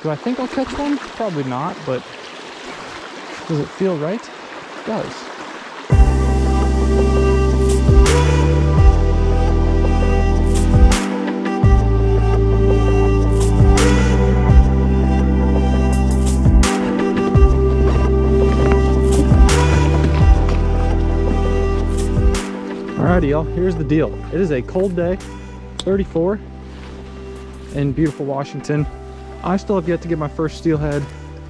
Do I think I'll catch one? Probably not, but does it feel right? It does. Alrighty, y'all, here's the deal. It is a cold day, 34 in beautiful Washington. I still have yet to get my first steelhead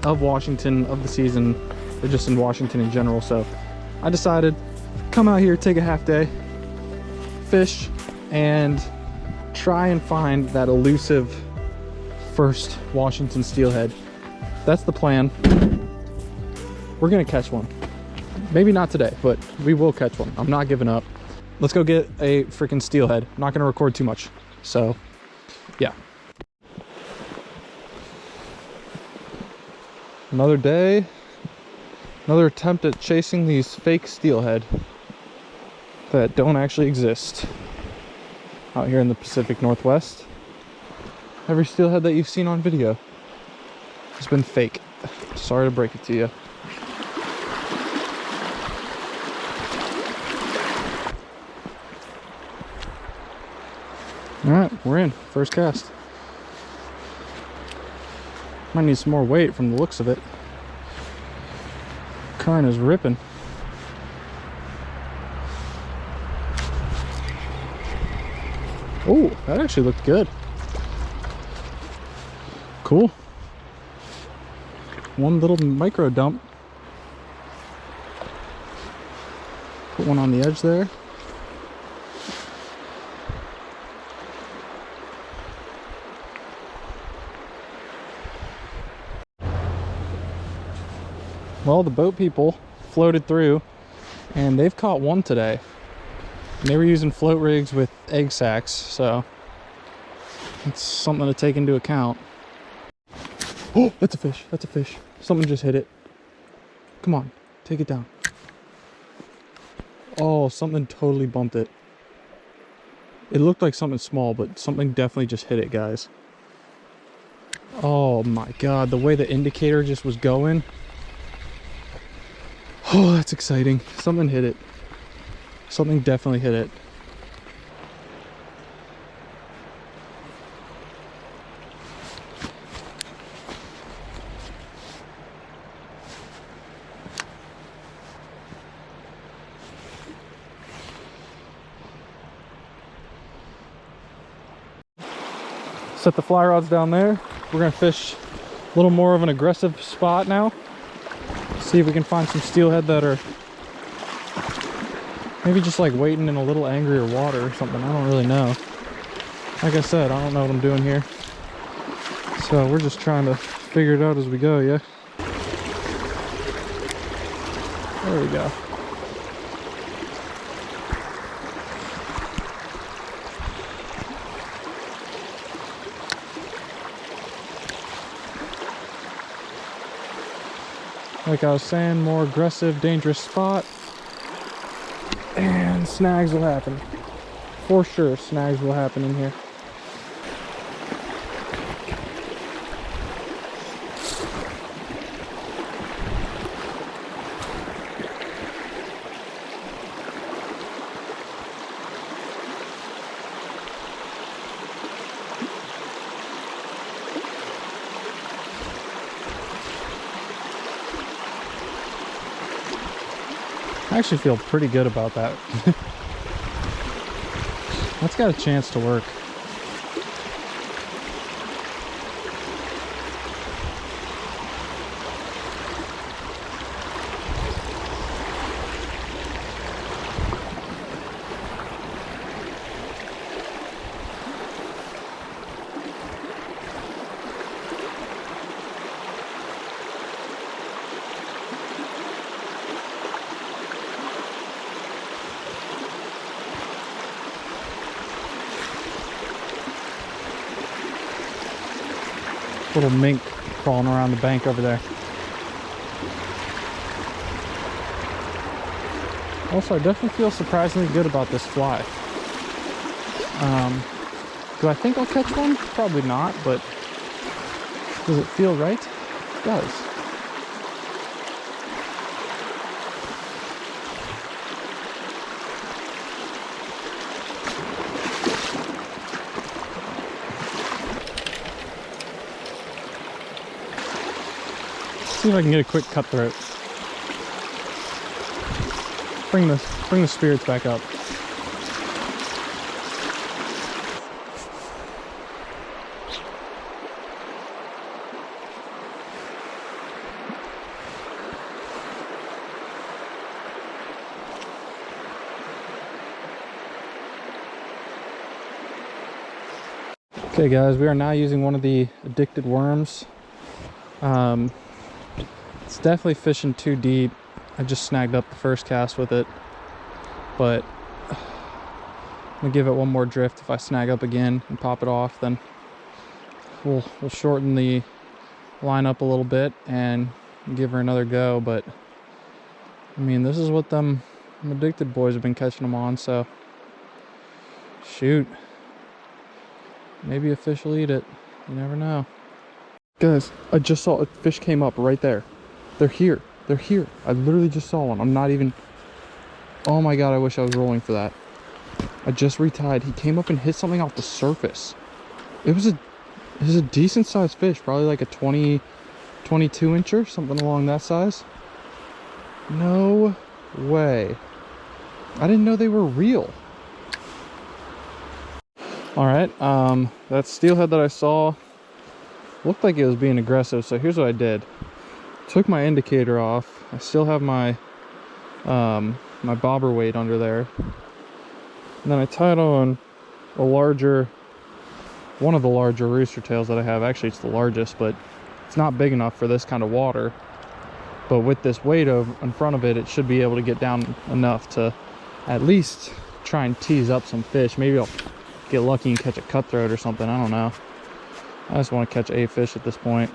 of Washington of the season, or just in Washington in general. So I decided come out here, take a half day, fish, and try and find that elusive first Washington steelhead. That's the plan. We're gonna catch one. Maybe not today, but we will catch one. I'm not giving up. Let's go get a freaking steelhead. I'm not gonna record too much, so yeah. Another day, another attempt at chasing these fake steelhead that don't actually exist out here in the Pacific Northwest. Every steelhead that you've seen on video has been fake. Sorry to break it to you. All right, we're in. First cast. Might need some more weight from the looks of it. Current is ripping. Oh, that actually looked good. Cool. One little micro dump. Put one on the edge there. Well, the boat people floated through and they've caught one today. And they were using float rigs with egg sacs, so that's something to take into account. Oh, that's a fish, that's a fish. Something just hit it. Come on, take it down. Oh, something totally bumped it. It looked like something small, but something definitely just hit it, guys. Oh my God, the way the indicator just was going. Oh, that's exciting. Something hit it. Something definitely hit it. Set the fly rods down there. We're gonna fish a little more of an aggressive spot now. See if we can find some steelhead that are maybe just like waiting in a little angrier water or something. I don't really know. Like I said, I don't know what I'm doing here. So we're just trying to figure it out as we go, yeah? There we go. Like I was saying, more aggressive, dangerous spot. And snags will happen. For sure, snags will happen in here. I actually feel pretty good about that. That's got a chance to work. Little mink crawling around the bank over there. Also, I definitely feel surprisingly good about this fly. Do I think I'll catch one? Probably not, but Does it feel right? It does. See if I can get a quick cutthroat. Bring the spirits back up. Okay guys, we are now using one of the addicted worms. It's definitely fishing too deep. I just snagged up the first cast with it, but I'm gonna give it one more drift. If I snag up again and pop it off, then we'll shorten the line up a little bit and give her another go. But I mean, this is what them addicted boys have been catching them on, so shoot, maybe a fish will eat it. You never know. Guys, I just saw a fish came up right there. They're here. They're here. I literally just saw one. I'm not even... Oh my god, I wish I was rolling for that. I just retied. He came up and hit something off the surface. It was a decent sized fish, probably like a 22 incher, something along that size. No way. I didn't know they were real. Alright, that steelhead that I saw looked like it was being aggressive, so here's what I did. Took my indicator off. I still have my my bobber weight under there. And then I tied on a one of the larger rooster tails that I have. Actually, it's the largest, but it's not big enough for this kind of water. But with this weight in front of it, it should be able to get down enough to at least try and tease up some fish. Maybe I'll get lucky and catch a cutthroat or something. I don't know. I just want to catch a fish at this point.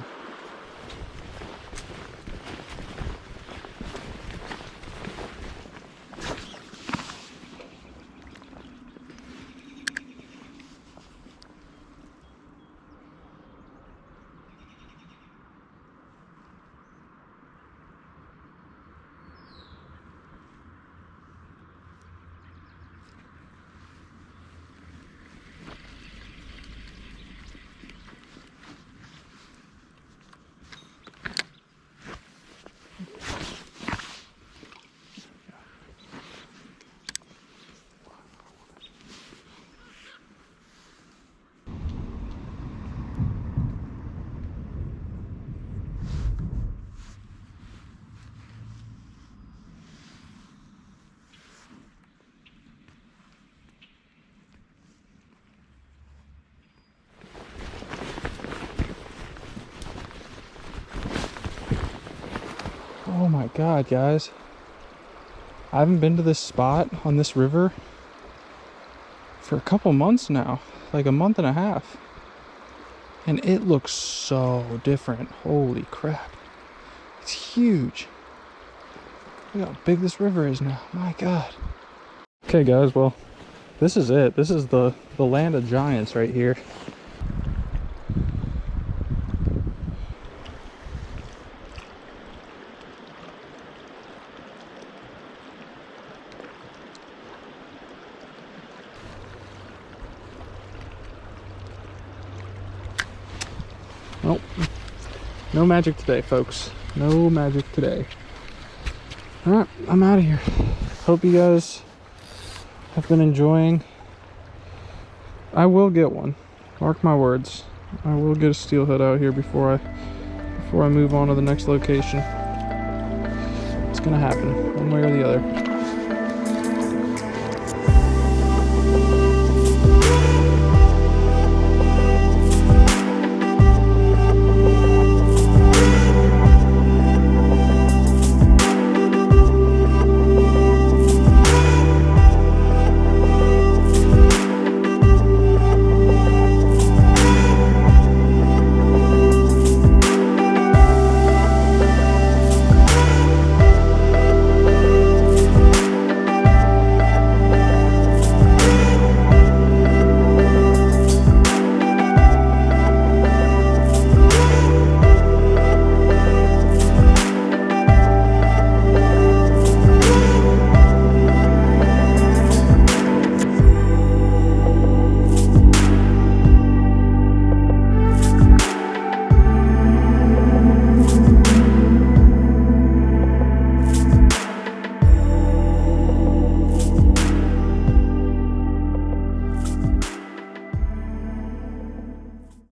Oh my god, guys. I haven't been to this spot on this river for a couple months now, like a month and a half. And it looks so different. Holy crap. It's huge. Look how big this river is now. My god. Okay guys, well, this is it. This is the land of giants right here. Nope. No magic today, folks. No magic today. Alright, I'm out of here. Hope you guys have been enjoying. I will get one. Mark my words. I will get a steelhead out here before I move on to the next location. It's gonna happen, one way or the other.